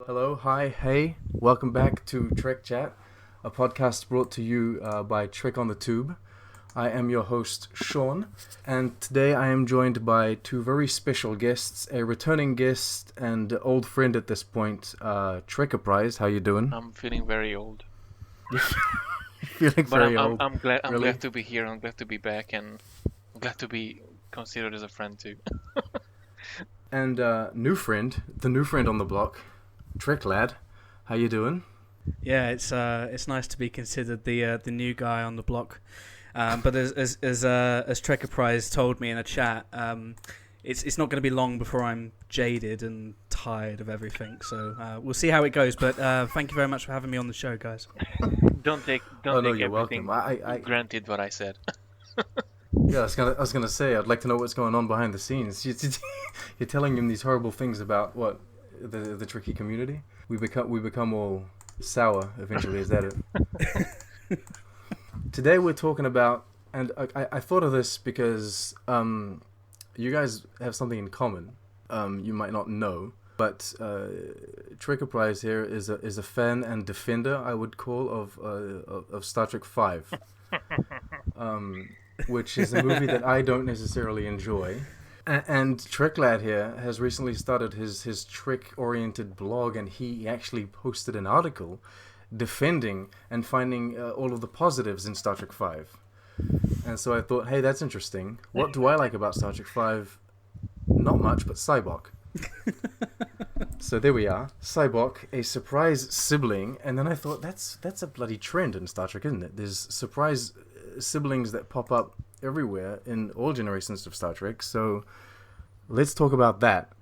Hello, hi, hey, welcome back to Trek Chat, a podcast brought to you by Trek on the Tube. I am your host, Sean, and today I am joined by two very special guests, a returning guest and old friend at this point, Trekkerprise. How you doing? I'm feeling very old, You're feeling but very old, I'm glad really? to be here. I'm glad to be back, and I'm glad to be considered as a friend too. And the new friend on the block, TrekLad. How you doing? Yeah, it's nice to be considered the new guy on the block. But as Trekkerprise told me in a chat, it's not going to be long before I'm jaded and tired of everything. So we'll see how it goes. But thank you very much for having me on the show, guys. Don't take Oh no, take you're everything welcome. granted what I said. Yeah, I was gonna say I'd like to know what's going on behind the scenes. You're telling him these horrible things about what the tricky community. We become all sour eventually. Is that it? Today we're talking about, and I thought of this because you guys have something in common. You might not know, but Trekkerprise here is a fan and defender, I would call, of Star Trek Five. Which is a movie that I don't necessarily enjoy. And TrekLad here has recently started his Trek-oriented blog, and he actually posted an article defending and finding all of the positives in Star Trek 5. And so I thought, hey, that's interesting. What do I like about Star Trek 5? Not much, but Cybok. So there we are. Cybok, a surprise sibling. And then I thought, that's a bloody trend in Star Trek, isn't it? There's surprise siblings that pop up everywhere in all generations of Star Trek. So let's talk about that.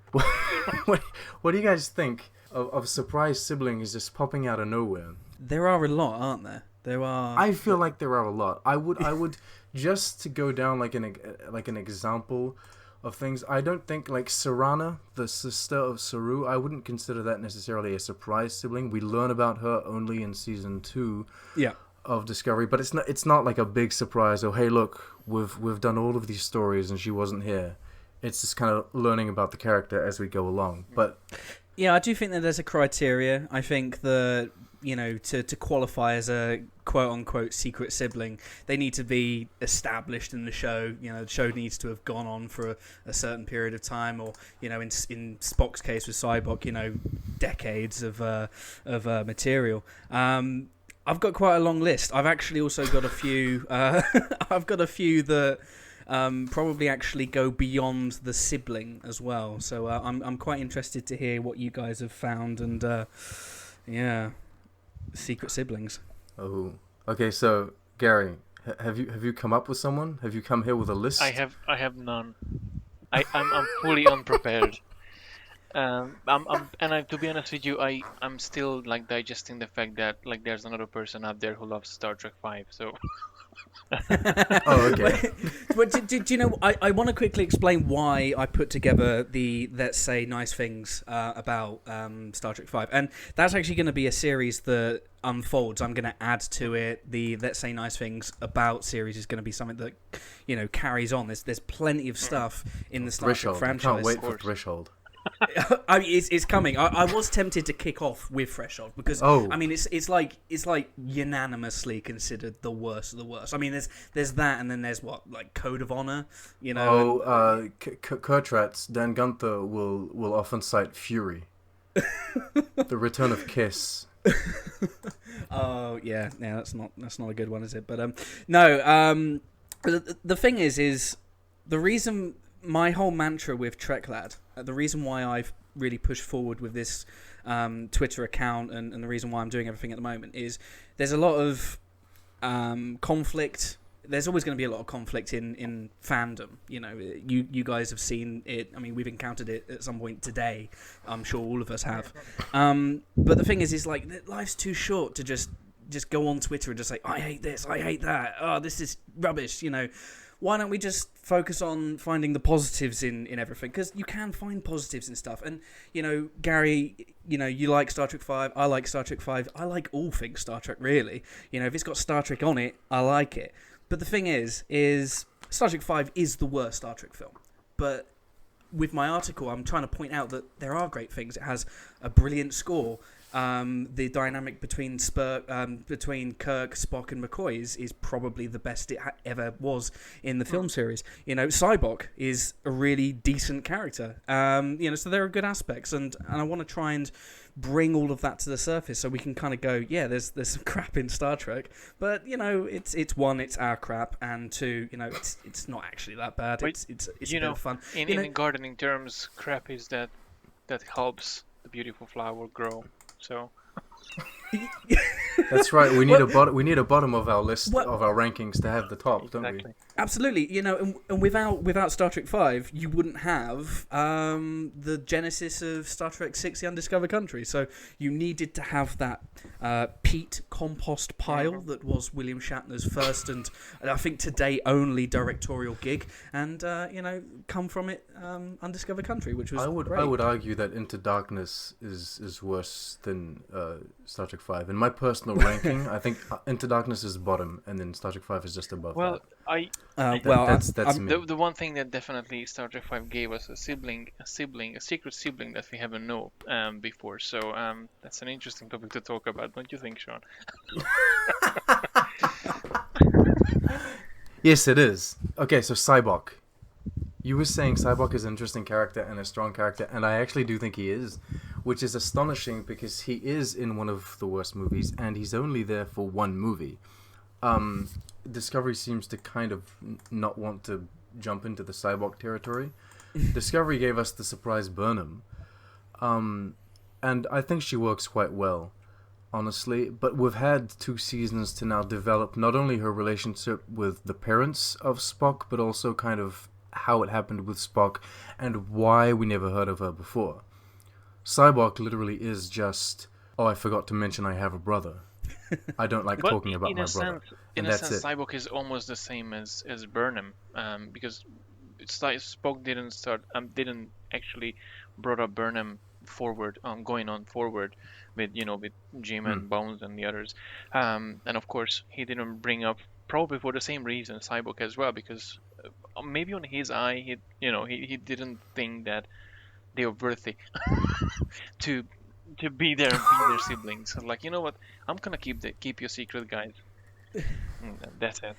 What do you guys think of surprise siblings just popping out of nowhere? There are a lot, aren't there? There are. I feel like there are a lot. I would just to go down like an example of things. I don't think like Sarana, the sister of Saru, I wouldn't consider that necessarily a surprise sibling. We learn about her only in season 2. Yeah. Of Discovery, but it's not like a big surprise. Oh, hey, look, we've done all of these stories and she wasn't here. It's just kind of learning about the character as we go along. But Yeah, I do think that there's a criteria. I think that, to qualify as a quote-unquote secret sibling, they need to be established in the show. The show needs to have gone on for a certain period of time, or, in Spock's case with Cybok, decades of material. I've got quite a long list. I've actually also got a few. I've got a few that probably actually go beyond the sibling as well. So I'm quite interested to hear what you guys have found and secret siblings. oh, okay. So Gary, have you come up with someone? Have you come here with a list? I have none. I'm fully unprepared. To be honest with you, I'm still like digesting the fact that like there's another person out there who loves Star Trek 5. So Oh, okay. But do you know? I want to quickly explain why I put together the Let's Say Nice Things about Star Trek 5, and that's actually going to be a series that unfolds. I'm going to add to it. The Let's Say Nice Things about series is going to be something that carries on. There's plenty of stuff in the Star Trek Threshold. I franchise. can't wait for Threshold. I mean, it's coming. I was tempted to kick off with Threshold because I mean it's like unanimously considered the worst of the worst. I mean there's that, and then there's what, like, Code of Honor, Kurtratz, Dan Gunther will often cite Fury, the return of Kiss. Oh yeah, that's not a good one, is it? But no. The thing is the reason. My whole mantra with TrekLad, the reason why I've really pushed forward with this Twitter account and the reason why I'm doing everything at the moment is there's a lot of conflict. There's always going to be a lot of conflict in fandom. You guys have seen it. I mean, we've encountered it at some point today. I'm sure all of us have. But the thing is like life's too short to just go on Twitter and just say, I hate this, I hate that. Oh, this is rubbish. Why don't we just focus on finding the positives in everything? Because you can find positives in stuff. And, Gary, you like Star Trek 5. I like Star Trek 5. I like all things Star Trek, really. If it's got Star Trek on it, I like it. But the thing is Star Trek 5 is the worst Star Trek film. But with my article, I'm trying to point out that there are great things. It has a brilliant score. The dynamic between Kirk, Spock, and McCoy is probably the best it ever was in the film series. Sybok is a really decent character. So there are good aspects, and I want to try and bring all of that to the surface so we can kind of go, yeah, there's some crap in Star Trek, but it's one, it's our crap, and two, it's not actually that bad. But, it's a bit of fun. In gardening terms, crap is that helps the beautiful flower grow. So that's right. We need a bottom of our list of our rankings to have the top, don't we? Absolutely. And without Star Trek V, you wouldn't have the genesis of Star Trek VI: The Undiscovered Country. So you needed to have that peat compost pile that was William Shatner's first and I think today only directorial gig, and come from it Undiscovered Country, which was great. I would argue that Into Darkness is worse than Star Trek V. In my personal ranking, I think Into Darkness is bottom, and then Star Trek V is just above. Well, that's me. The one thing that definitely Star Trek V gave us a secret sibling that we haven't known before. So that's an interesting topic to talk about, don't you think, Sean? Yes, it is. Okay, so Sybok. You were saying Sybok is an interesting character and a strong character, and I actually do think he is, which is astonishing because he is in one of the worst movies, and he's only there for one movie. Discovery seems to kind of not want to jump into the Sybok territory. Discovery gave us the surprise Burnham, and I think she works quite well, honestly. But we've had 2 seasons to now develop not only her relationship with the parents of Spock, but also kind of how it happened with Spock and why we never heard of her before. Sybok literally is just, oh, I forgot to mention I have a brother. I don't like talking about my brother. In a sense, Sybok is almost the same as Burnham, because Spock didn't actually brought up Burnham forward, going on forward with Jim and Bones and the others, and of course he didn't bring up, probably for the same reason, Sybok as well, because maybe on his eye he didn't think that they were worthy to be their siblings. Like, you know what? I'm gonna keep your secret, guys. That's it.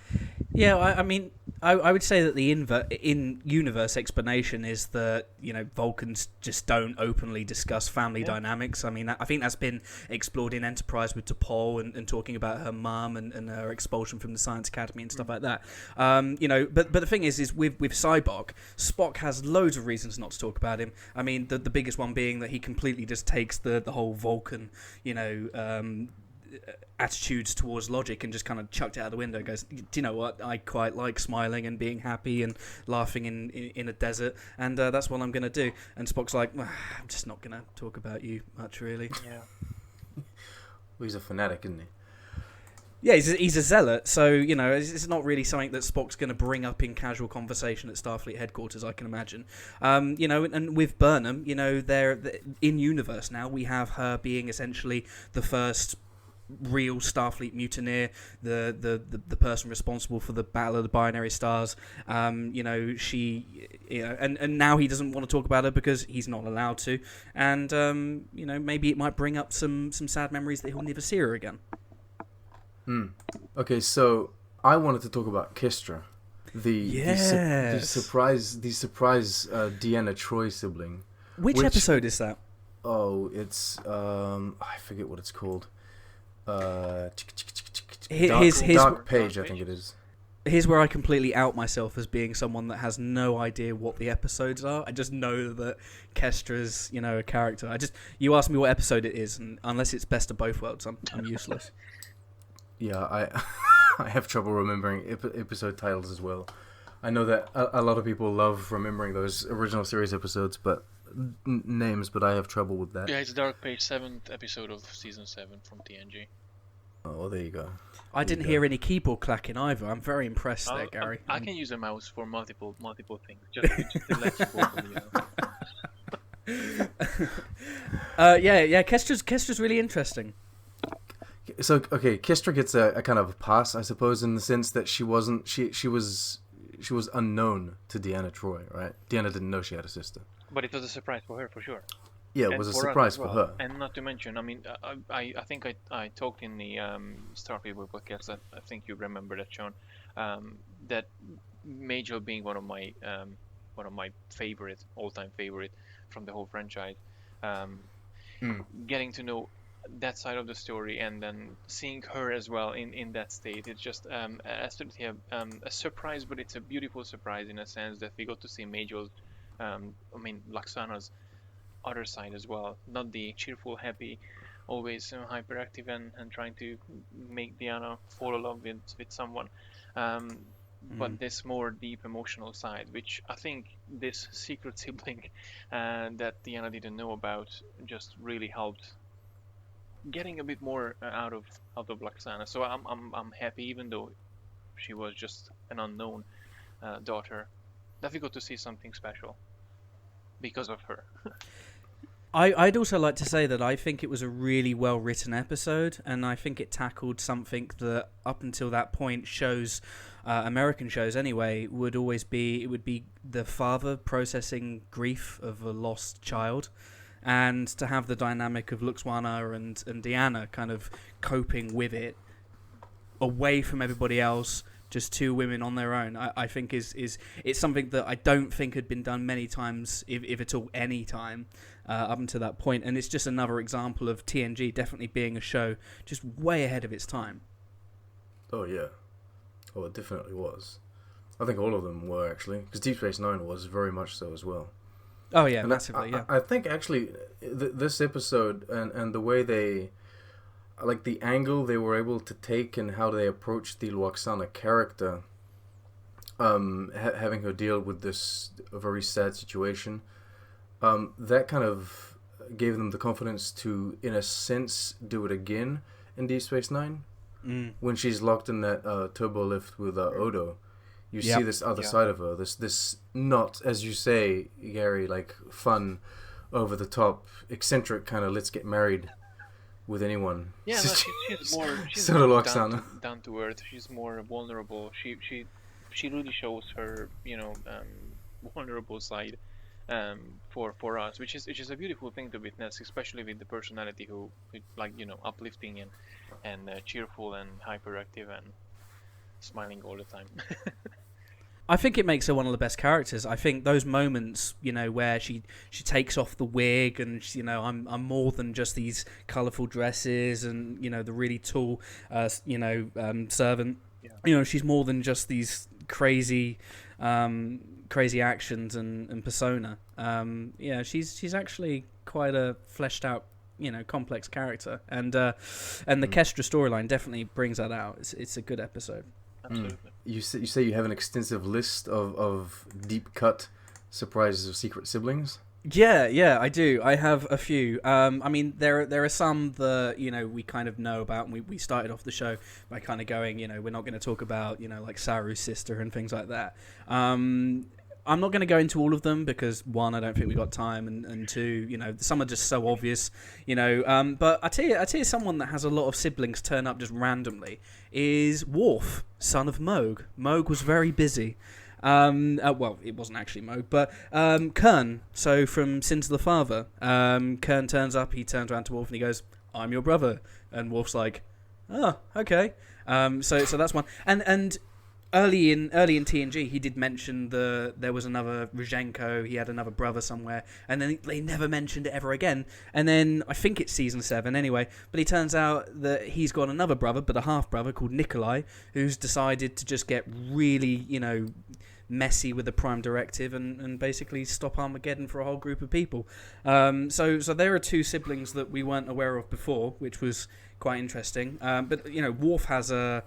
Yeah, I mean, I would say that the in-universe explanation is that Vulcans just don't openly discuss family dynamics. I mean, I think that's been explored in Enterprise with T'Pol and talking about her mum and her expulsion from the Science Academy and stuff like that. But the thing is with Sybok, Spock has loads of reasons not to talk about him. I mean, the biggest one being that he completely just takes the whole Vulcan, attitudes towards logic and just kind of chucked it out the window. Goes, do you know what? I quite like smiling and being happy and laughing in a desert, and that's what I'm going to do. And Spock's like, I'm just not going to talk about you much, really. Yeah. Well, he's a fanatic, isn't he? Yeah, he's a zealot, so it's not really something that Spock's going to bring up in casual conversation at Starfleet headquarters, I can imagine. And with Burnham, they're in universe now. We have her being essentially the first real Starfleet mutineer, the person responsible for the Battle of the Binary Stars. She, and now he doesn't want to talk about her because he's not allowed to. And maybe it might bring up some sad memories that he'll never see her again. Okay, so I wanted to talk about Kestra, the surprise Deanna Troi sibling. Which episode is that? Oh, it's I forget what it's called. Dark Page, I think it is. Here's where I completely out myself as being someone that has no idea what the episodes are. I just know that Kestra's, a character. You ask me what episode it is, and unless it's Best of Both Worlds, I'm useless. Yeah, I have trouble remembering episode titles as well. I know that a lot of people love remembering those original series episodes, but names, but I have trouble with that. Yeah, it's Dark Page, 7th episode of season 7 from TNG. Oh, well, there you go. I didn't hear any keyboard clacking either. I'm very impressed there, Gary. I can use a mouse for multiple things, just to let you know. Kestra's really interesting. So, okay, Kestra gets a kind of a pass, I suppose, in the sense that she she was unknown to Deanna Troi, right? Deanna didn't know she had a sister. But it was a surprise for her, for sure. Yeah, it And was a for us surprise as for well. her. And not to mention, I mean, I think I talked in the Starfleet podcast. I think you remember that, Sean. That Major being one of my favorite, all-time favorite from the whole franchise. Getting to know that side of the story and then seeing her as well in that state, it's just absolutely a surprise, but it's a beautiful surprise in a sense that we got to see Major's, Laxana's other side as well, not the cheerful, happy, always hyperactive and trying to make Diana fall in love with someone. But this more deep emotional side, which I think this secret sibling that Diana didn't know about just really helped getting a bit more out of Laxana. So I'm happy, even though she was just an unknown daughter, that we got to see something special because of her. I'd also like to say that I think it was a really well written episode, and I think it tackled something that up until that point shows, American shows anyway, would be the father processing grief of a lost child, and to have the dynamic of Luxwana and Deanna kind of coping with it away from everybody else. Just two women on their own, I think is it's something that I don't think had been done many times, if at all any time, up until that point. And it's just another example of TNG definitely being a show just way ahead of its time. Oh yeah, oh it definitely was. I think all of them were, actually, because Deep Space Nine was very much so as well. Oh yeah, and massively. Yeah, I think actually this episode and the way they, like the angle they were able to take and how they approached the Lwaxana character, having her deal with this very sad situation, that kind of gave them the confidence to, in a sense, do it again in Deep Space Nine. When she's locked in that turbo lift with Odo, you see this other side of her. This not, as you say, Gary, like fun, over the top, eccentric kind of let's get married with anyone. Yeah, no, she's more sort of Lwaxana. Down to earth. She's more vulnerable. She really shows her vulnerable side for us, which is a beautiful thing to witness, especially with the personality who like uplifting and cheerful and hyperactive and smiling all the time. I think it makes her one of the best characters. I think those moments, where she takes off the wig and I'm more than just these colourful dresses and the really tall servant. Yeah. She's more than just these crazy actions and persona. She's actually quite a fleshed out, complex character, and the Kestra storyline definitely brings that out. It's a good episode. Absolutely. You say you have an extensive list of deep cut surprises of secret siblings? Yeah, I do. I have a few. There are some that we kind of know about, and we started off the show by kind of going, we're not going to talk about like Saru's sister and things like that. I'm not going to go into all of them because one, I don't think we got time, and two, some are just so obvious, But I tell you, someone that has a lot of siblings turn up just randomly is Worf, son of Moog. Moog was very busy. Well, it wasn't actually Moog, but Kern. So from Sins of the Father, Kern turns up. He turns around to Worf and he goes, "I'm your brother," and Worf's like, "Oh, okay." So that's one, and. Early in TNG, he did mention there was another Rozhenko. He had another brother somewhere, and then they never mentioned it ever again. And then I think it's season 7 anyway. But it turns out that he's got another brother, but a half brother called Nikolai, who's decided to just get really messy with the Prime Directive and basically stop Armageddon for a whole group of people. So there are two siblings that we weren't aware of before, which was quite interesting. But Worf has a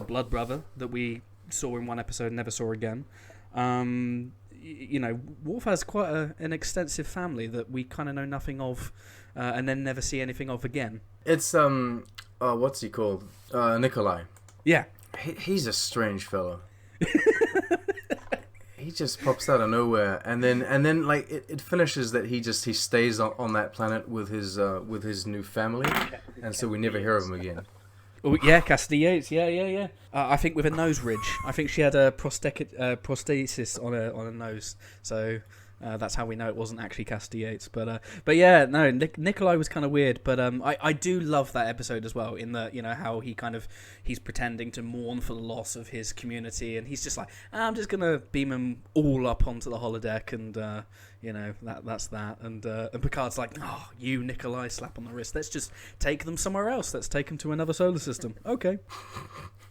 blood brother that we saw in one episode, never saw again. Worf has quite an extensive family that we kind of know nothing of, and then never see anything of again. It's what's he called? Nikolai. Yeah, he's a strange fellow. He just pops out of nowhere, and then like it finishes that he stays on that planet with his new family, and so we never hear of him again. Oh yeah, Cassidy Yates. Yeah. I think with a nose ridge. I think she had a prosthesis on a nose. So that's how we know it wasn't actually Cassidy Yates. But yeah, no, Nikolai was kind of weird. But I do love that episode as well. In the how he's pretending to mourn for the loss of his community, and he's just like, I'm just gonna beam them all up onto the holodeck, and that's that. And Picard's like, oh, you Nikolai, slap on the wrist. Let's just take them somewhere else. Let's take them to another solar system. Okay.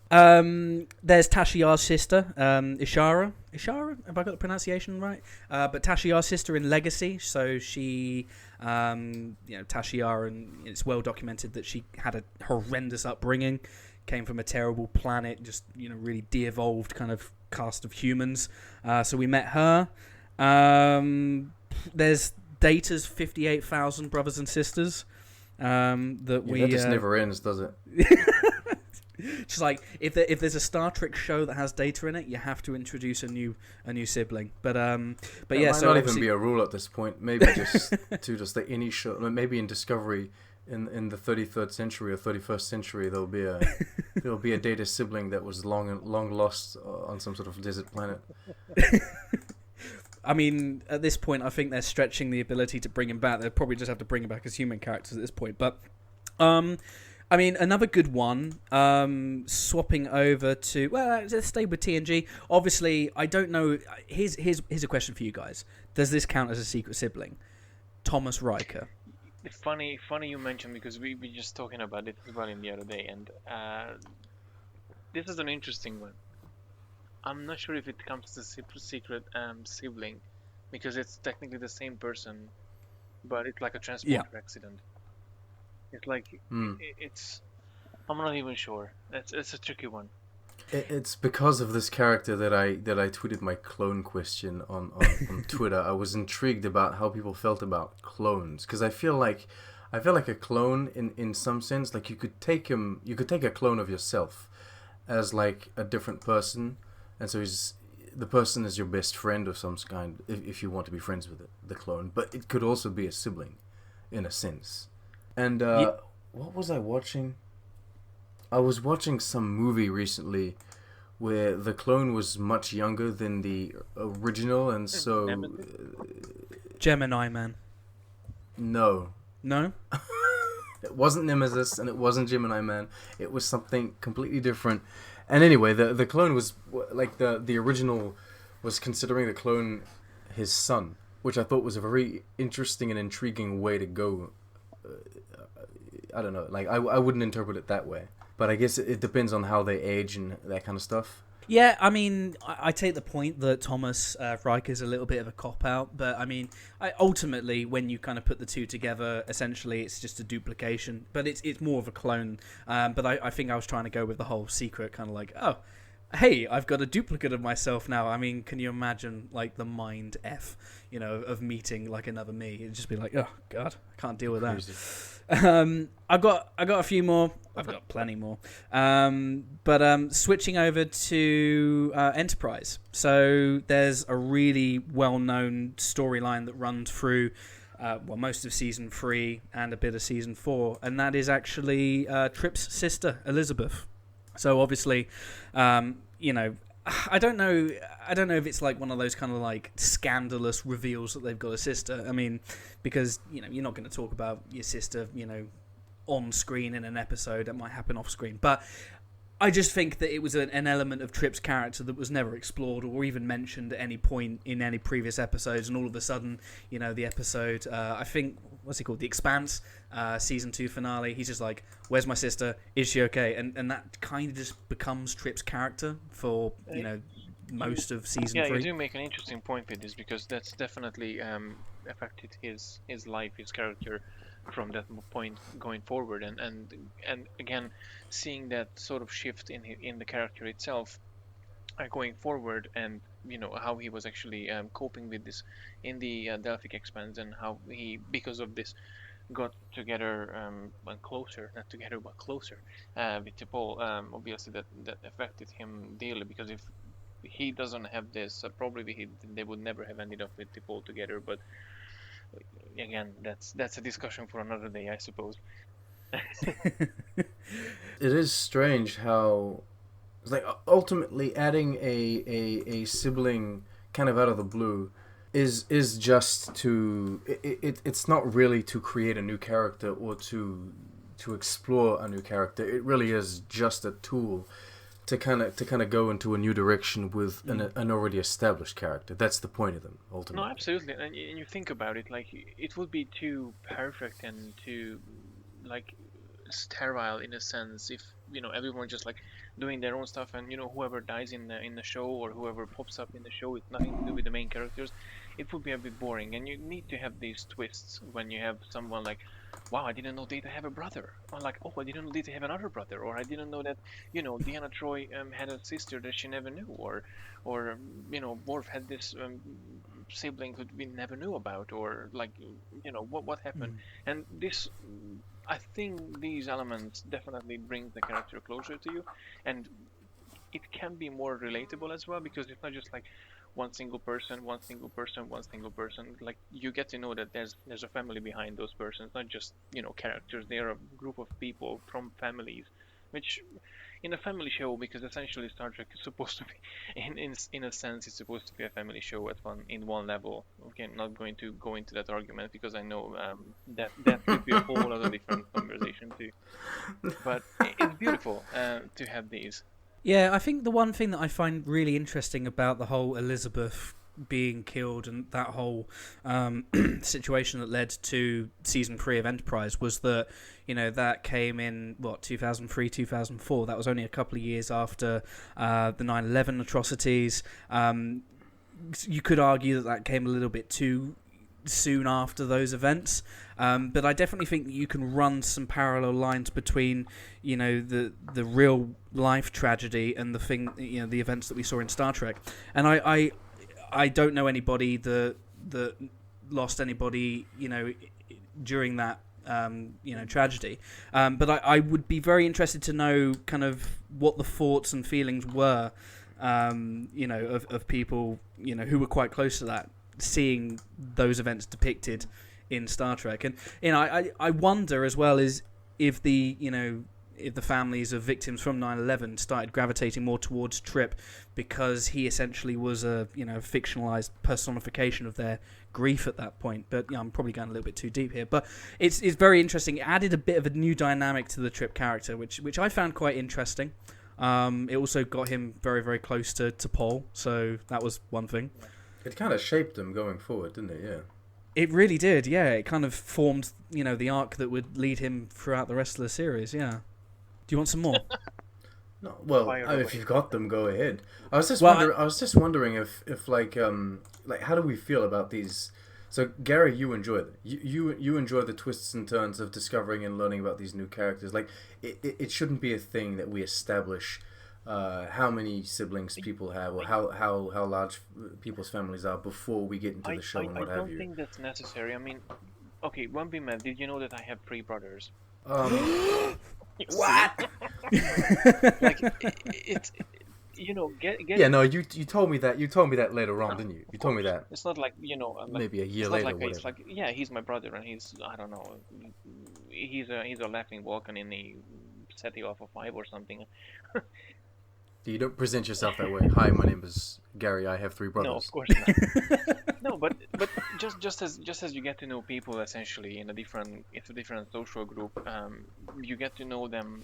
There's Tashiar's sister, Ishara. Ishara, have I got the pronunciation right? But Tashiar's sister in Legacy. So she, Tashiar, and it's well documented that she had a horrendous upbringing, came from a terrible planet, just really de-evolved kind of cast of humans. So we met her. There's Data's 58,000 brothers and sisters. That just never ends, does it? Just like if there's a Star Trek show that has Data in it, you have to introduce a new sibling. But yeah, might so not even be a rule at this point. Maybe just to just like any show. Maybe in Discovery, in the 33rd century or 31st century, there'll be a Data sibling that was long lost on some sort of desert planet. I mean, at this point, I think they're stretching the ability to bring him back. They'll probably just have to bring him back as human characters at this point. But, I mean, another good one, swapping over to... Well, let's stay with TNG. Obviously, I don't know... Here's a question for you guys. Does this count as a secret sibling? Thomas Riker. Funny you mentioned, because we were just talking about it as well in the other day. And this is an interesting one. I'm not sure if it comes to secret sibling, because it's technically the same person, but it's like a transporter accident. It's like it's. I'm not even sure. It's a tricky one. It's because of this character that I tweeted my clone question on Twitter. I was intrigued about how people felt about clones, because I feel like a clone in some sense, like you could take a clone of yourself as like a different person. And so the person is your best friend of some kind, if you want to be friends with the clone. But it could also be a sibling, in a sense. And what was I watching? I was watching some movie recently where the clone was much younger than the original, and so... Gemini Man. No. No? It wasn't Nemesis, and it wasn't Gemini Man. It was something completely different. And anyway, the clone was like the original was considering the clone his son, which I thought was a very interesting and intriguing way to go. I don't know, like I wouldn't interpret it that way, but I guess it depends on how they age and that kind of stuff. Yeah, I mean, I take the point that Thomas Riker is a little bit of a cop-out, but I mean, ultimately, when you kind of put the two together, essentially it's just a duplication, but it's more of a clone. But I think I was trying to go with the whole secret, kind of like, oh, hey, I've got a duplicate of myself now. I mean, can you imagine, like, the mind F, of meeting, like, another me? It'd just be like, oh, God, I can't deal with that. I've got a few more. I've got plenty more. But switching over to Enterprise. So there's a really well-known storyline that runs through most of Season 3 and a bit of Season 4, and that is actually Trip's sister, Elizabeth. So obviously, I don't know if it's like one of those kind of like scandalous reveals that they've got a sister. I mean, because you're not going to talk about your sister, on screen in an episode. That might happen off screen, but I just think that it was an element of Trip's character that was never explored or even mentioned at any point in any previous episodes, and all of a sudden, the episode, I think, what's it called? The Expanse, Season 2 finale, he's just like, where's my sister? Is she okay? And that kind of just becomes Trip's character for, most of Season 3. Yeah, you do make an interesting point with this, because that's definitely affected his life, his character, from that point going forward, and again, seeing that sort of shift in the character itself going forward, and how he was actually coping with this in the Delphic Expanse, and how he, because of this, got together and closer, not together but closer with T'Pol. Obviously that affected him dearly, because if he doesn't have this, probably they would never have ended up with T'Pol together. But again, that's a discussion for another day, I suppose. It is strange how it's like ultimately adding a sibling kind of out of the blue is just to it's not really to create a new character or to explore a new character. It really is just a tool to kind of go into a new direction with an already established character. That's the point of them No, ultimately. absolutely. And you think about it, like it would be too perfect and too like sterile in a sense if everyone just like doing their own stuff, and whoever dies in the show or whoever pops up in the show with nothing to do with the main characters, it would be a bit boring. And you need to have these twists when you have someone like, wow, I didn't know Data have a brother, or like, oh, I didn't know Data have another brother, or I didn't know that Deanna Troy had a sister that she never knew, or Worf had this sibling who we never knew about, or like what happened. And this, I think these elements definitely bring the character closer to you, and it can be more relatable as well, because it's not just like one single person, one single person, one single person. Like you get to know that there's a family behind those persons, not just characters. They are a group of people from families, which in a family show, because essentially Star Trek is supposed to be, in a sense, it's supposed to be a family show at one level. Okay, I'm not going to go into that argument because I know that could be a whole other different conversation too. But it's beautiful to have these. Yeah, I think the one thing that I find really interesting about the whole Elizabeth being killed and that whole situation that led to season 3 of Enterprise was that that came in 2003, 2004. That was only a couple of years after the 9/11 atrocities. You could argue that came a little bit too soon after those events, but I definitely think that you can run some parallel lines between the real life tragedy and the thing, the events that we saw in Star Trek. And I don't know anybody that lost anybody during that tragedy, but I would be very interested to know kind of what the thoughts and feelings were of people who were quite close to that, seeing those events depicted in Star Trek. And I wonder as well is if if the families of victims from 9/11 started gravitating more towards Trip because he essentially was a fictionalized personification of their grief at that point. But I'm probably going a little bit too deep here. But it's very interesting. It added a bit of a new dynamic to the Trip character, which I found quite interesting. It also got him very, very close to Paul, so that was one thing. It kind of shaped them going forward, didn't it? Yeah. It really did, yeah. It kind of formed, the arc that would lead him throughout the rest of the series, yeah. Do you want some more? No, well, if you've got them, go ahead. I was just wondering if like how do we feel about these? So Gary, you enjoy them. You enjoy the twists and turns of discovering and learning about these new characters. Like it shouldn't be a thing that we establish how many siblings people have or how large people's families are before we get into the show and what have you. I don't think that's necessary. I mean, okay, one be mad. Did you know that I have 3 brothers? What? Like it's Yeah, no, you told me that. You told me that later on, didn't you? You told me that. It's not like Maybe a year it's later. not like Whatever. it's like, yeah, he's my brother and he's, I don't know, he's a laughing Vulcan in the SETI Alpha 5 or something. You don't present yourself that way. Hi, my name is Gary. I have 3 brothers. No, of course not. No, but just as you get to know people essentially in a different social group, you get to know them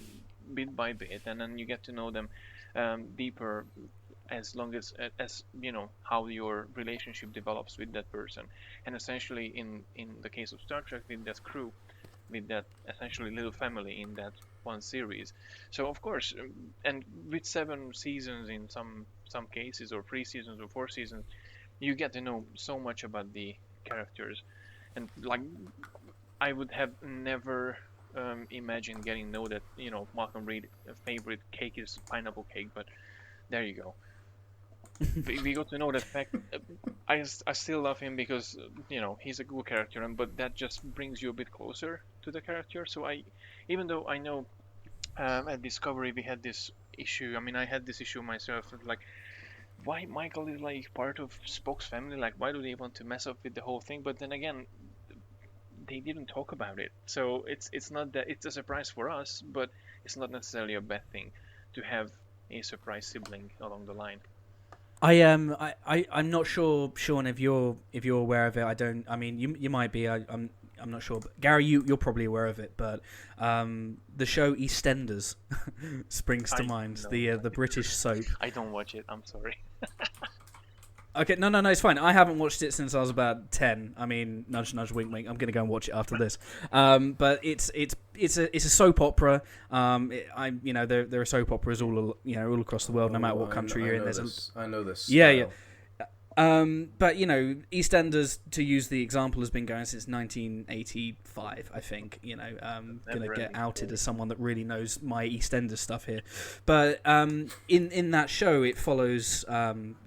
bit by bit, and then you get to know them deeper as long as how your relationship develops with that person. And essentially in the case of Star Trek, with that crew, with that essentially little family in that one series. So of course, and with 7 seasons in some cases, or 3 seasons or 4 seasons, you get to know so much about the characters. And like, I would have never imagined getting to know that Malcolm Reed's favorite cake is pineapple cake, but there you go. We got to know that fact. I still love him because he's a cool character, but that just brings you a bit closer to the character. So even though I know at Discovery we had this issue. I mean, I had this issue myself. Like, why Michael is like part of Spock's family? Like, why do they want to mess up with the whole thing? But then again, they didn't talk about it. So it's not that it's a surprise for us, but it's not necessarily a bad thing to have a surprise sibling along the line. I'm not sure, Sean, if you're aware of it. I mean, you might be. I'm not sure. But Gary, you're probably aware of it. But the show EastEnders springs to mind. The British soap. I don't watch it. I'm sorry. Okay, no, it's fine. I haven't watched it since I was about 10. I mean, nudge, nudge, wink, wink. I'm gonna go and watch it after this. But it's a soap opera. There are soap operas all across the world, no matter what country you're in. I know this. Yeah. But EastEnders, to use the example, has been going since 1985. I think gonna get outed as someone that really knows my EastEnders stuff here. But in that show, it follows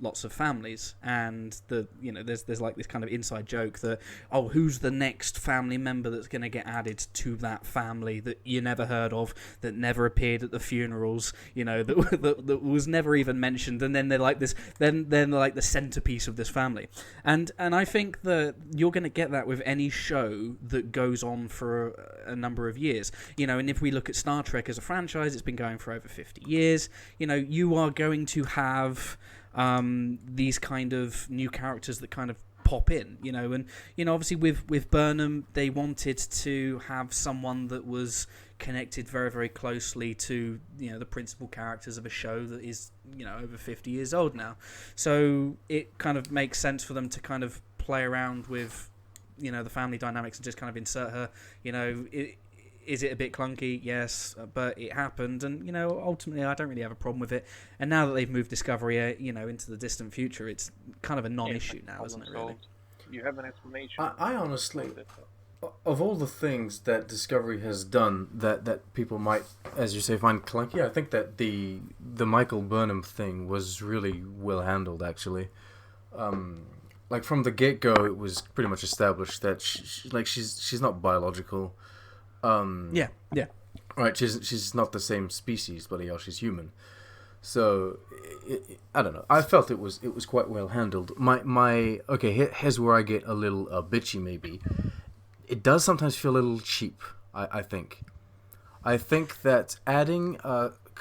lots of families, and there's like this kind of inside joke that who's the next family member that's gonna get added to that family that you never heard of, that never appeared at the funerals, that was never even mentioned, and then they're like this, then they're like the centerpiece of this family, and I think that you're going to get that with any show that goes on for a number of years, and if we look at Star Trek as a franchise, it's been going for over 50 years. You are going to have these kind of new characters that kind of pop in, and obviously with Burnham, they wanted to have someone that was connected very, very closely to the principal characters of a show that is over 50 years old now, so it kind of makes sense for them to kind of play around with the family dynamics and just kind of insert her. Is it a bit clunky? Yes, but it happened, and ultimately I don't really have a problem with it. And now that they've moved Discovery into the distant future, it's kind of a non-issue now, isn't it, really? You have an explanation. I honestly, of all the things that Discovery has done that people might, as you say, find clunky, I think that the Michael Burnham thing was really well handled, actually. Like from the get-go, it was pretty much established that she's not biological. Yeah. Right, she's not the same species, but she's human. So I don't know. I felt it was quite well handled. Here's where I get a little bitchy, maybe. It does sometimes feel a little cheap, I think. I think that adding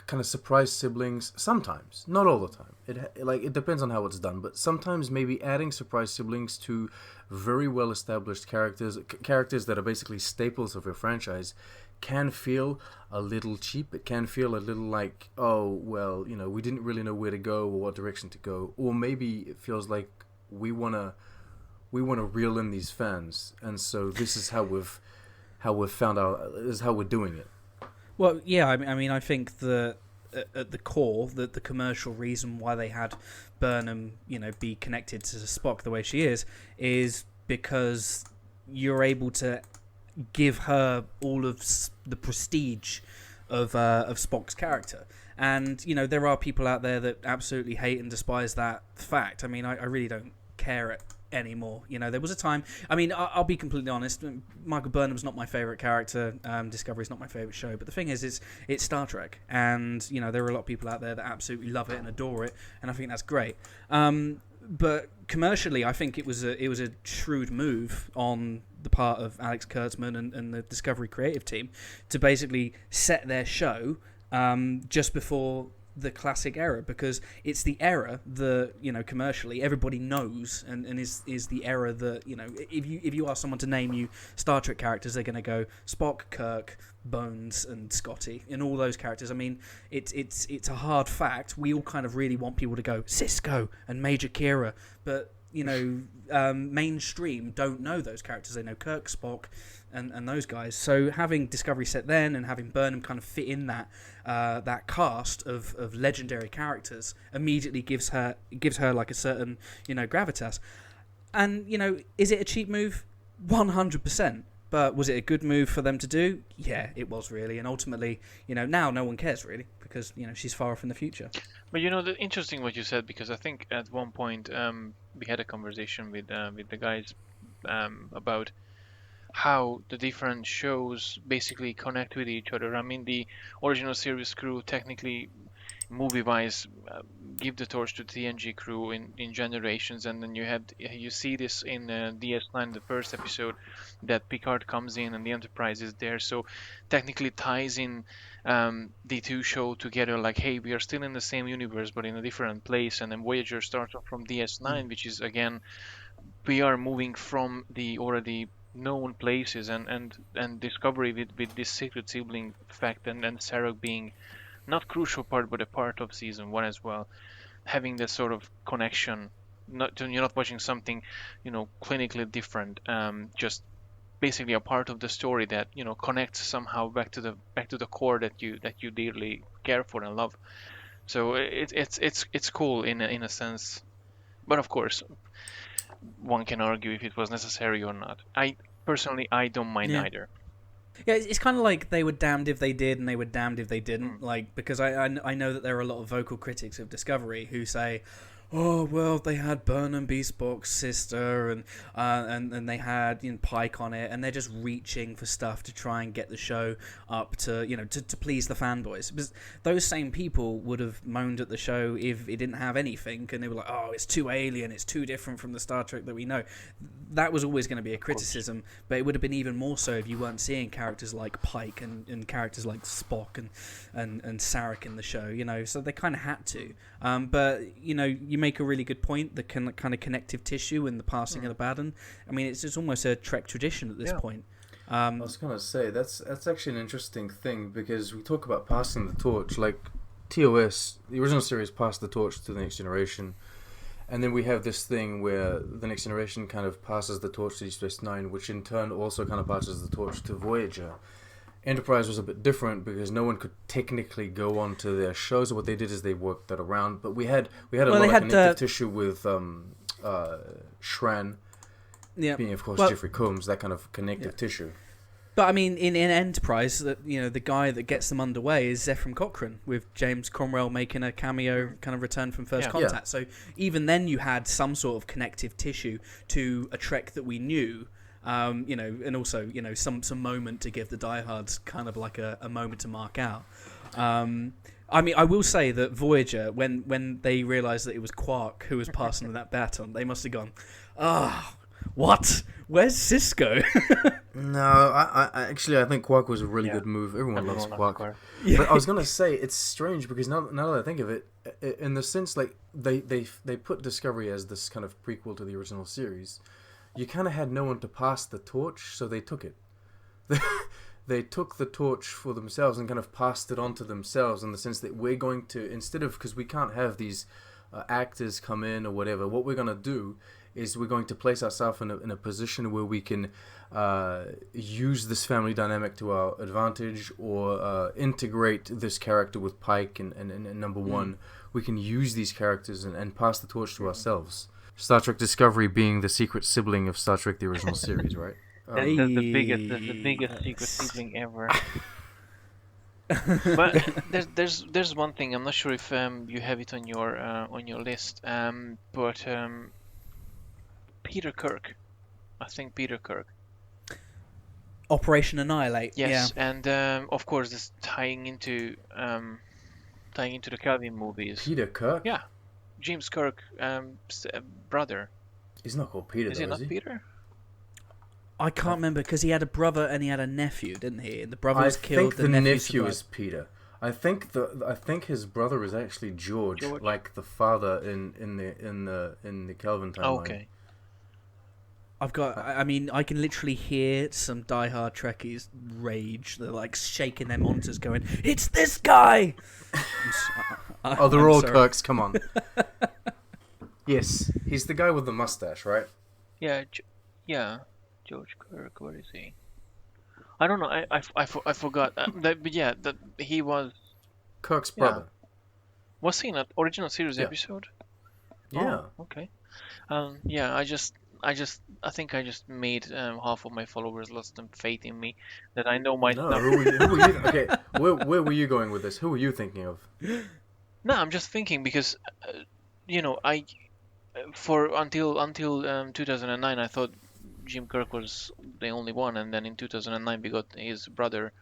kind of surprise siblings, sometimes, not all the time. It depends on how it's done, but sometimes maybe adding surprise siblings to very well established characters that are basically staples of your franchise, can feel a little cheap. It can feel a little like, we didn't really know where to go or what direction to go, or maybe it feels like we wanna reel in these fans, and so this is how we've found out, this is how we're doing it. Well, yeah, I mean, I think that at the core, that the commercial reason why they had Burnham, be connected to Spock the way she is because you're able to give her all of the prestige of Spock's character. And, there are people out there that absolutely hate and despise that fact. I mean, I really don't care anymore. There was a time, I mean, I'll be completely honest, Michael Burnham's not my favourite character, Discovery's not my favourite show, but the thing is, it's Star Trek, and there are a lot of people out there that absolutely love it and adore it, and I think that's great. But commercially, I think it was a shrewd move on the part of Alex Kurtzman and the Discovery creative team to basically set their show just before the classic era, because it's the era that commercially everybody knows and is the era that if you ask someone to name you Star Trek characters, they're going to go Spock, Kirk, Bones and Scotty, and all those characters. I mean, it's a hard fact. We all kind of really want people to go Cisco and Major Kira, but mainstream don't know those characters. They know Kirk, Spock, and those guys. So having Discovery set then and having Burnham kind of fit in that cast of legendary characters immediately gives her like a certain gravitas. And is it a cheap move? 100%. But was it a good move for them to do? Yeah, it was really. And ultimately, now no one cares really, because she's far off in the future. But the interesting what you said, because I think at one point we had a conversation with the guys about how the different shows basically connect with each other. I mean, the original series crew technically movie-wise, give the torch to TNG crew in Generations, and then you see this in DS9, the first episode, that Picard comes in and the Enterprise is there, so technically ties in the two show together, like, hey, we are still in the same universe but in a different place. And then Voyager starts off from DS9, which is again, we are moving from the already known places, and Discovery with this secret sibling fact, and Sarah being not crucial part but a part of season one as well, having that sort of connection. You're not watching something, clinically different, just basically a part of the story that connects somehow back to the core that you dearly care for and love. So it's cool in a sense, but of course one can argue if it was necessary or not. I don't mind Yeah. either. Yeah, it's kind of like they were damned if they did and they were damned if they didn't. Mm. Like, because I know that there are a lot of vocal critics of Discovery who say, oh well, they had Burnham be Spock's sister, and they had Pike on it, and they're just reaching for stuff to try and get the show up to to please the fanboys. Because those same people would have moaned at the show if it didn't have anything, and they were like, oh, it's too alien, it's too different from the Star Trek that we know. That was always going to be a criticism, but it would have been even more so if you weren't seeing characters like Pike and characters like Spock and Sarek in the show, so they kind of had to. But you make a really good point. The kind of connective tissue and the passing of the baton. I mean, it's almost a Trek tradition at this point. I was gonna say that's actually an interesting thing, because we talk about passing the torch. Like TOS, the original series, passed the torch to the Next Generation, and then we have this thing where the Next Generation kind of passes the torch to Deep Space Nine, which in turn also kind of passes the torch to Voyager. Enterprise was a bit different because no one could technically go onto their shows. So what they did is they worked that around. But we had a lot of connective tissue with Shran, being of course Jeffrey Combs, that kind of connective tissue. But I mean, in Enterprise, the guy that gets them underway is Zephram Cochrane, with James Cromwell making a cameo kind of return from First Contact. Yeah. So even then, you had some sort of connective tissue to a Trek that we knew. And also, some moment to give the diehards kind of like a moment to mark out. I mean, I will say that Voyager, when they realised that it was Quark who was passing that baton, they must have gone, what? Where's Cisco? No, I think Quark was a really good move. Everyone loves Quark. Yeah. But I was gonna say, it's strange because now that I think of it, in the sense like they put Discovery as this kind of prequel to the original series. You kind of had no one to pass the torch, so they took it. They took the torch for themselves and kind of passed it on to themselves, in the sense that we're going to, instead of, because we can't have these actors come in or whatever, what we're going to do is we're going to place ourselves in a position where we can use this family dynamic to our advantage, or integrate this character with Pike and number one. We can use these characters and pass the torch to ourselves. Star Trek Discovery being the secret sibling of Star Trek the original series, right? That's the biggest secret sibling ever. But there's one thing, I'm not sure if you have it on your list, but Peter Kirk. I think Peter Kirk. Operation Annihilate. Yes, yeah. And of course this tying into the Kelvin movies. Peter Kirk? Yeah. James Kirk, brother. He's not called Peter, is he not Peter? I can't remember, because he had a brother and he had a nephew, didn't he? And the brother was killed. I think the nephew is Peter. I think his brother is actually George, like the father in the Kelvin timeline. Oh, okay. I mean, I can literally hear some diehard Trekkies rage. They're like shaking their monitors, going, "It's this guy!" They're all Kirks. Come on. Yes, he's the guy with the mustache, right? Yeah, George Kirk. Where is he? I don't know. I forgot. But yeah, that he was Kirk's brother. Was he in an original series episode? Yeah. Oh, okay. Yeah. I think I just made half of my followers lost some faith in me that I know my stuff. Who were you? Okay, where were you going with this? Who were you thinking of? No, I'm just thinking because, until 2009 I thought Jim Kirk was the only one, and then in 2009 we got his brother.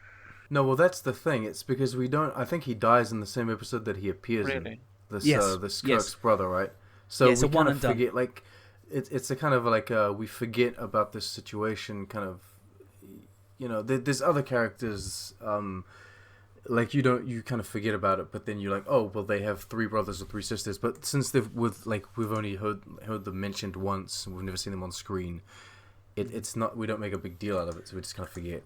No, well, that's the thing. It's because we don't. I think he dies in the same episode that he appears in. Really? This Yes. this Kirk's Yes. brother, right? So Yeah, it's we a one kind of and done. forget. Like, it's a kind of like we forget about this situation. Kind of, there's other characters. Like you kind of forget about it, but then you're like, oh, well, they have 3 brothers or 3 sisters. But since we've only heard them mentioned once, and we've never seen them on screen. It's not. We don't make a big deal out of it, so we just kind of forget.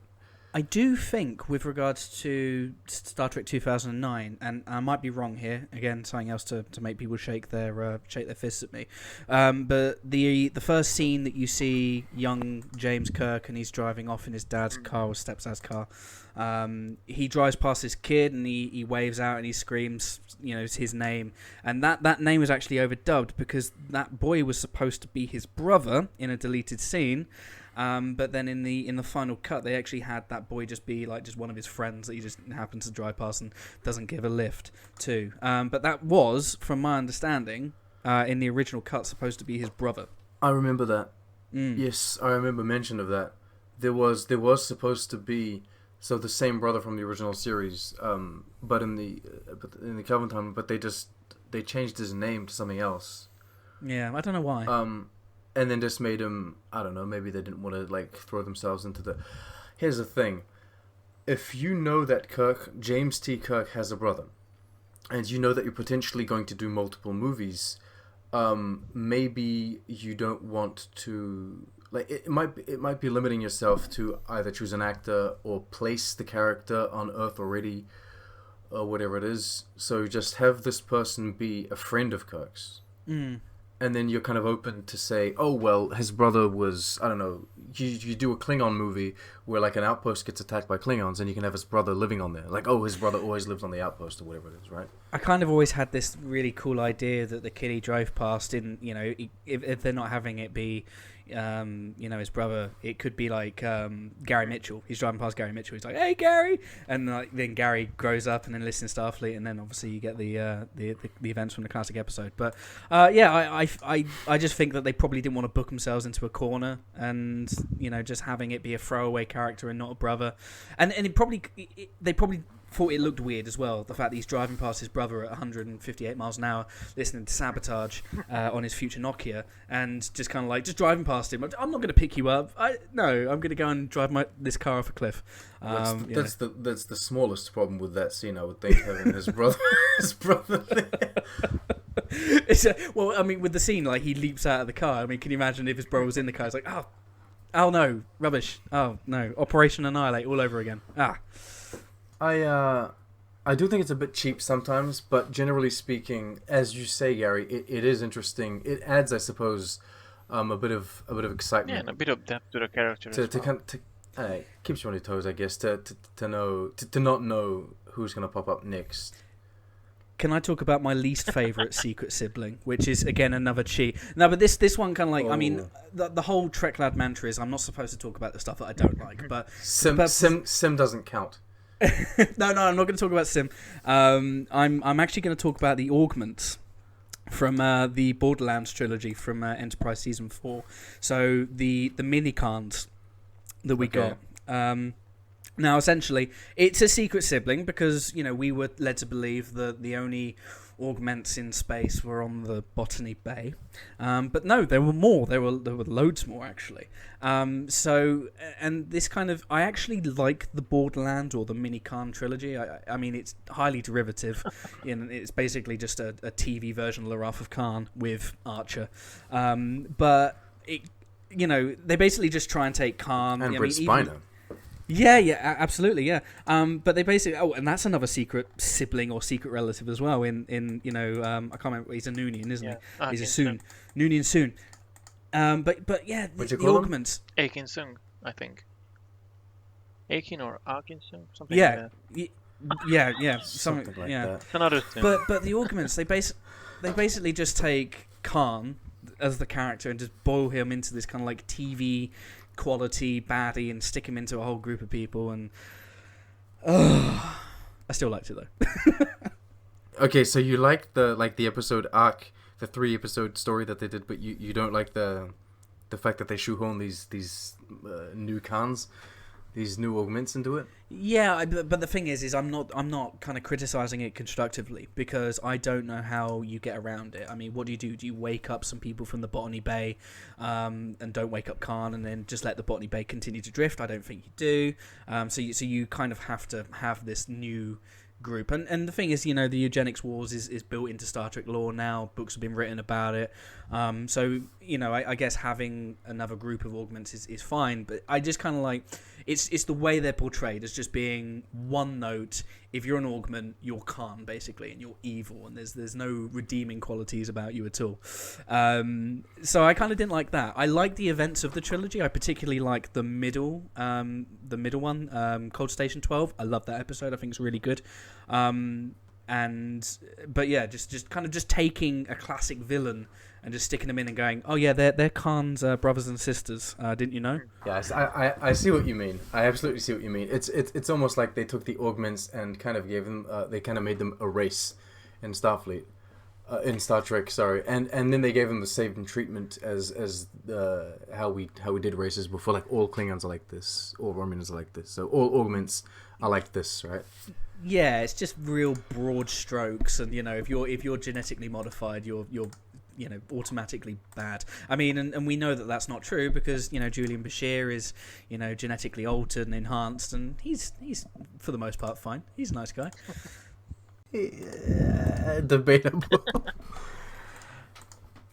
I do think, with regards to Star Trek 2009, and I might be wrong here. Again, something else to make people shake their fists at me. But the first scene that you see young James Kirk and he's driving off in his dad's car or stepdad's car. He drives past this kid and he waves out and he screams, it's his name. And that name was actually overdubbed because that boy was supposed to be his brother in a deleted scene. But then in the final cut, they actually had that boy just be like just one of his friends that he just happens to drive past and doesn't give a lift to. But that was, from my understanding, in the original cut, supposed to be his brother. I remember that. Yes, I remember mention of that. There was supposed to be the same brother from the original series, but in the Kelvin time, but they changed his name to something else. Yeah, I don't know why. And then just made him, I don't know, maybe they didn't want to throw themselves into the... Here's the thing. If you know that James T. Kirk has a brother, and you know that you're potentially going to do multiple movies, maybe you don't want to... It might be limiting yourself to either choose an actor or place the character on Earth already, or whatever it is. So just have this person be a friend of Kirk's. And then you're kind of open to say, oh, well, his brother was, I don't know, you do a Klingon movie where an outpost gets attacked by Klingons and you can have his brother living on there. His brother always lived on the outpost or whatever it is, right? I kind of always had this really cool idea that the kid he drove past, if they're not having it be, his brother, it could be Gary Mitchell. He's driving past Gary Mitchell. He's like, "Hey, Gary!" And then Gary grows up and then listens to Starfleet, and then obviously you get the events from the classic episode. But I just think that they probably didn't want to book themselves into a corner, and just having it be a throwaway character and not a brother, and they probably thought it looked weird as well. The fact that he's driving past his brother at 158 miles an hour, listening to Sabotage on his future Nokia, and just kind of just driving past him. I'm not going to pick you up. I'm going to go and drive this car off a cliff. That's the smallest problem with that scene, I would think, having his brother there. With the scene, he leaps out of the car. I mean, can you imagine if his brother was in the car? It's like, oh no, rubbish. Oh no, Operation Annihilate all over again. I do think it's a bit cheap sometimes, but generally speaking, as you say, Gary, it is interesting. It adds, I suppose, a bit of excitement. Yeah, and a bit of depth to the character. Keeps you on your toes, I guess, to not know who's gonna pop up next. Can I talk about my least favourite secret sibling, which is, again, another cheat? No, but this one kind of I mean, the whole TrekLad mantra is I'm not supposed to talk about the stuff that I don't like, but... Sim doesn't count. No, I'm not going to talk about Sim. I'm actually going to talk about the augments from the Borderlands trilogy from Enterprise Season 4. So the mini-cons that we got. Now, essentially, it's a secret sibling because, we were led to believe that the only augments in space were on the Botany Bay. But no, there were more. There were loads more, actually. And this kind of... I actually like the Borderlands or the Mini-Khan trilogy. I mean, it's highly derivative. It's basically just a TV version of the Wrath of Khan with Archer. But, they basically just try and take Khan... And Britt Spiner. Yeah, absolutely, yeah. But they basically, and that's another secret sibling or secret relative as well. I can't remember. He's a Noonian, isn't he? He's a Soon, Noonian Soon. But yeah, the augments. Akin Sung, I think. Akin or Akin Sung, something like that. Yeah, something like that. It's another thing. But the augments, they basically just take Khan as the character and just boil him into this kind of TV quality baddie and stick him into a whole group of people, and I still liked it though. Okay, so you liked the episode arc, the 3-episode story that they did, but you don't like the fact that they shoehorn these new Khans, these new augments into it. Yeah, but the thing is I'm not kind of criticizing it constructively, because I don't know how you get around it. I mean, what do you do? Do you wake up some people from the Botany Bay, and don't wake up Khan, and then just let the Botany Bay continue to drift? I don't think you do. So you kind of have to have this new group, and the thing is, the eugenics wars is built into Star Trek lore now. Books have been written about it, so I guess having another group of augments is fine, but I just kind of like it's the way they're portrayed as just being one note. If you're an augment, you're Khan basically, and you're evil, and there's no redeeming qualities about you at all. So I kind of didn't like that. I like the events of the trilogy. I particularly like the middle one, Cold Station 12. I love that episode. I think it's really good. But yeah, just kind of just taking a classic villain and just sticking them in and going, oh yeah, they're Khan's brothers and sisters. Didn't you know? Yes, I see what you mean. I absolutely see what you mean. It's almost like they took the augments and kind of gave them, they kind of made them a race in Starfleet, in Star Trek. Sorry, and then they gave them the same treatment as how we did races before. Like all Klingons are like this, all Romulans are like this. So all augments are like this, right? Yeah, it's just real broad strokes, and if you're genetically modified, you're automatically bad. I mean, and we know that that's not true, because Julian Bashir is genetically altered and enhanced, and he's for the most part fine. He's a nice guy. Debatable.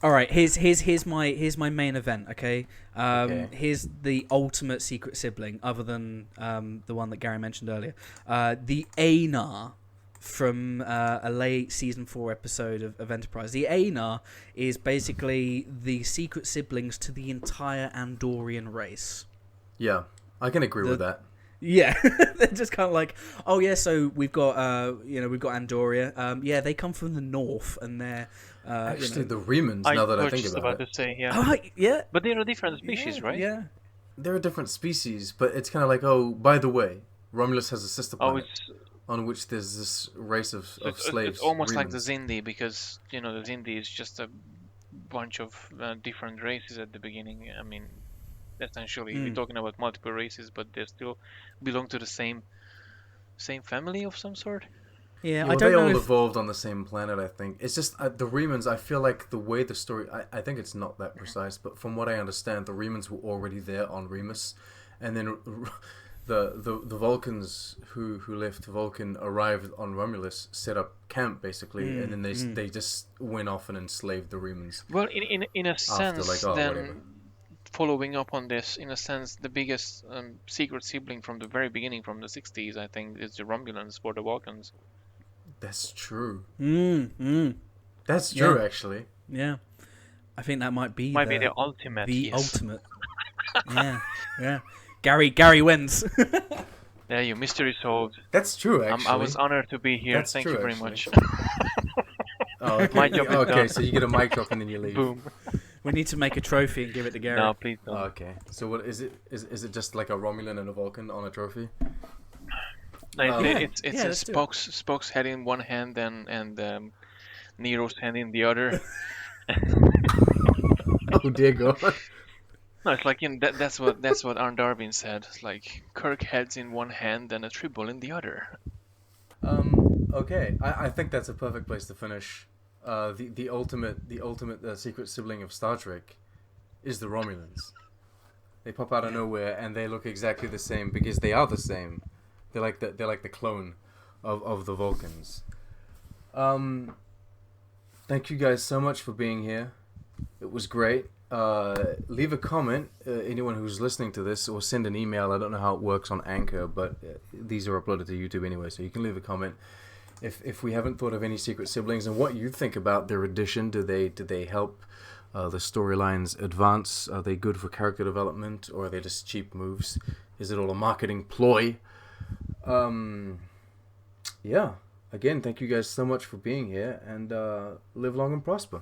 All right, here's my main event. Okay, Okay. Here's the ultimate secret sibling, other than the one that Gary mentioned earlier. The Anar from a late season 4 episode of Enterprise. The Anar is basically the secret siblings to the entire Andorian race. Yeah, I can agree with that. Yeah, they're just kind of like, oh yeah, so we've got Andoria. Yeah, they come from the north, and they're Actually, the Remans. Now that I think about it, to say, yeah. Oh, yeah, But they're a different species, yeah, right? Yeah. they're a different species, but it's kind of like, oh, by the way, Romulus has a sister planet on which there's this race of slaves. It's almost like the Remans. Zindi, because the Zindi is just a bunch of different races at the beginning. I mean, essentially, we're talking about multiple races, but they still belong to the same family of some sort. Yeah, Yeah, I don't they know all if... evolved on the same planet, I think. It's just the Remans, I feel like the way the story... I think it's not that precise, but from what I understand, the Remans were already there on Remus, and then the Vulcans who left Vulcan arrived on Romulus, set up camp, basically, and then they just went off and enslaved the Remans. Well, in a sense, whatever. then, following up on this, in a sense, the biggest secret sibling from the very beginning, from the 60s, I think, is the Romulans for the Vulcans. That's true. That's That's true, actually. Yeah, I think that might be the ultimate. ultimate. Yeah. Gary wins. There you mystery solved. That's true, actually. I was honored to be here. That's Thank true, you very actually. much. Oh, okay. My job is Okay, done. so you get a mic drop and then you leave. Boom. We need to make a trophy and give it to Gary. No, please don't. Oh, okay. So what is it? Is it just like a Romulan and a Vulcan on a trophy? It's let's do it. Spock's head in one hand and Nero's hand in the other. Oh dear God. No, it's like that's what Arne Darwin said. It's like Kirk heads in one hand and a tribble in the other. Okay. I think that's a perfect place to finish. The ultimate secret sibling of Star Trek is the Romulans. They pop out of nowhere and they look exactly the same because they are the same. They're like the clone of the Vulcans. Thank you guys so much for being here. It was great. Leave a comment, anyone who's listening to this, or send an email. I don't know how it works on Anchor, but these are uploaded to YouTube anyway, so you can leave a comment. If we haven't thought of any secret siblings and what you think about their addition, do they help the storylines advance? Are they good for character development, or are they just cheap moves? Is it all a marketing ploy? Yeah. Again, thank you guys so much for being here, and live long and prosper.